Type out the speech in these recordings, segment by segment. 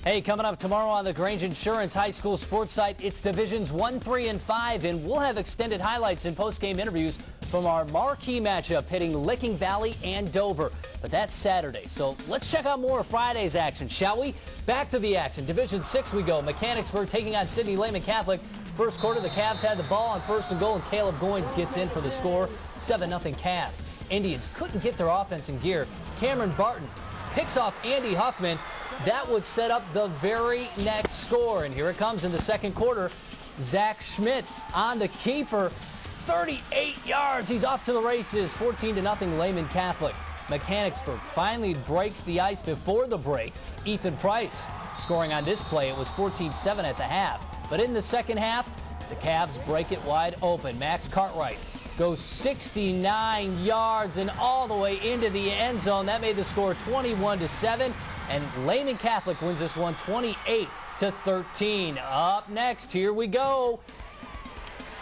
Hey, coming up tomorrow on the Grange Insurance High School Sports Site, it's Divisions 1, 3, and 5, and we'll have extended highlights and post-game interviews from our marquee matchup pitting Licking Valley and Dover. But that's Saturday, so let's check out more of Friday's action, shall we? Back to the action. Division 6 we go. Mechanicsburg taking on Sidney Lehman Catholic. First quarter, the Cavs had the ball on first and goal, and Caleb Goins gets in for the score. 7-0 Cavs. Indians couldn't get their offense in gear. Cameron Barton picks off Andy Huffman. That would set up the very next score. And here it comes in the second quarter. Zach Schmidt on the keeper. 38 yards. He's off to the races. 14-0 Lehman Catholic. Mechanicsburg finally breaks the ice before the break. Ethan Price scoring on this play. It was 14-7 at the half. But in the second half, the Cavs break it wide open. Max Cartwright goes 69 yards and all the way into the end zone. That made the score 21-7. And Lehman Catholic wins this one 28-13. Up next, here we go.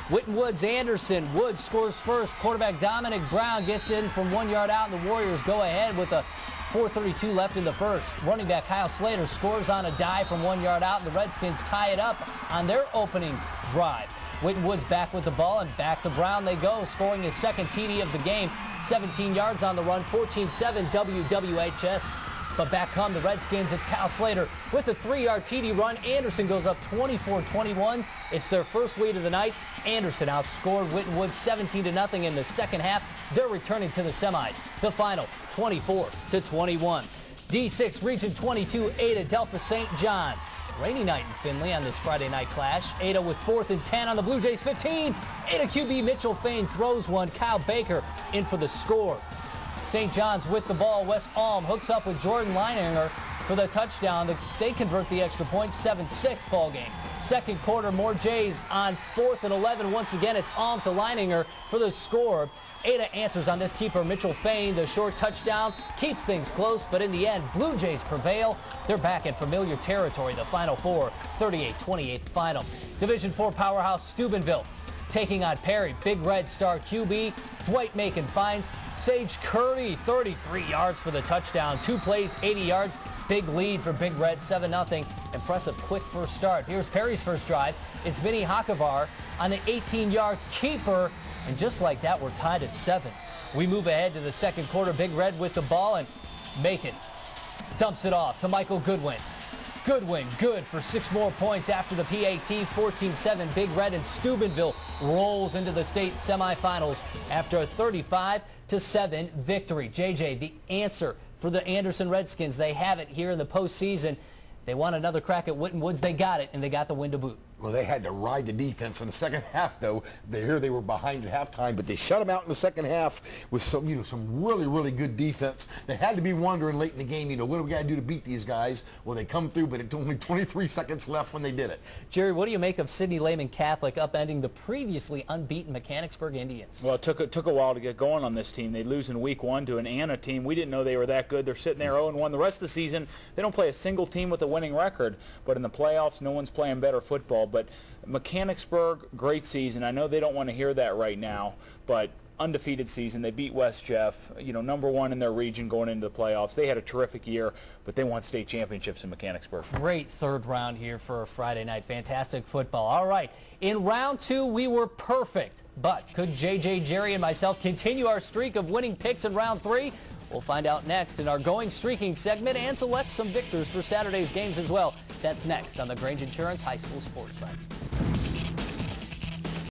Whitten Woods Anderson. Woods scores first. Quarterback Dominic Brown gets in from 1 yard out, and the Warriors go ahead with a 4:32 left in the first. Running back Kyle Slater scores on a dive from 1 yard out, and the Redskins tie it up on their opening drive. Whitten Woods back with the ball, and back to Brown they go, scoring his second TD of the game. 17 yards on the run, 14-7 WWHS. But back come the Redskins. It's Kyle Slater with a 3-yard TD run. Anderson goes up 24-21. It's their first lead of the night. Anderson outscored Whitten Woods 17-0 in the second half. They're returning to the semis. The final 24-21. D6 Region 22, Ada Delphos St. John's. Rainy night in Findlay on this Friday night clash. Ada with 4th and 10 on the Blue Jays 15. Ada QB Mitchell Fain throws one. Kyle Baker in for the score. St. John's with the ball. Wes Alm hooks up with Jordan Leininger for the touchdown. They convert the extra point. 7-6 ball game. Second quarter, more Jays on 4th and 11. Once again, it's Alm to Leininger for the score. Ada answers on this keeper, Mitchell Fain. The short touchdown keeps things close, but in the end, Blue Jays prevail. They're back in familiar territory. The Final Four, 38-28 final. Division 4 powerhouse Steubenville taking on Perry. Big Red star QB Dwight Macon finds Sage Curry, 33 yards for the touchdown. 2 plays, 80 yards. Big lead for Big Red, 7-0. Impressive quick first start. Here's Perry's first drive. It's Vinny Hakavar on the 18-yard keeper. And just like that, we're tied at 7. We move ahead to the second quarter. Big Red with the ball, and Macon dumps it off to Michael Goodwin. Goodwin good for 6 more points after the PAT. 14-7. Big Red and Steubenville rolls into the state semifinals after a 35-7 victory. JJ, the answer for the Anderson Redskins. They have it here in the postseason. They want another crack at Whitten Woods. They got it, and they got the win to boot. Well, they had to ride the defense in the second half, though. They were behind at halftime, but they shut them out in the second half with some really, really good defense. They had to be wondering late in the game, what do we got to do to beat these guys? Well, they come through, but it's only 23 seconds left when they did it. Jerry, what do you make of Sidney Lehman Catholic upending the previously unbeaten Mechanicsburg Indians? Well, it took a while to get going on this team. They lose in week 1 to an Anna team. We didn't know they were that good. They're sitting there 0-1. The rest of the season, they don't play a single team with a winning record. But in the playoffs, no one's playing better football. But Mechanicsburg, great season. I know they don't want to hear that right now, but undefeated season. They beat West Jeff, number 1 in their region going into the playoffs. They had a terrific year, but they won state championships in Mechanicsburg. Great third round here for a Friday night. Fantastic football. All right, in round 2, we were perfect. But could JJ, Jerry, and myself continue our streak of winning picks in round 3? We'll find out next in our Going Streaking segment and select some victors for Saturday's games as well. That's next on the Grange Insurance High School Sports Site.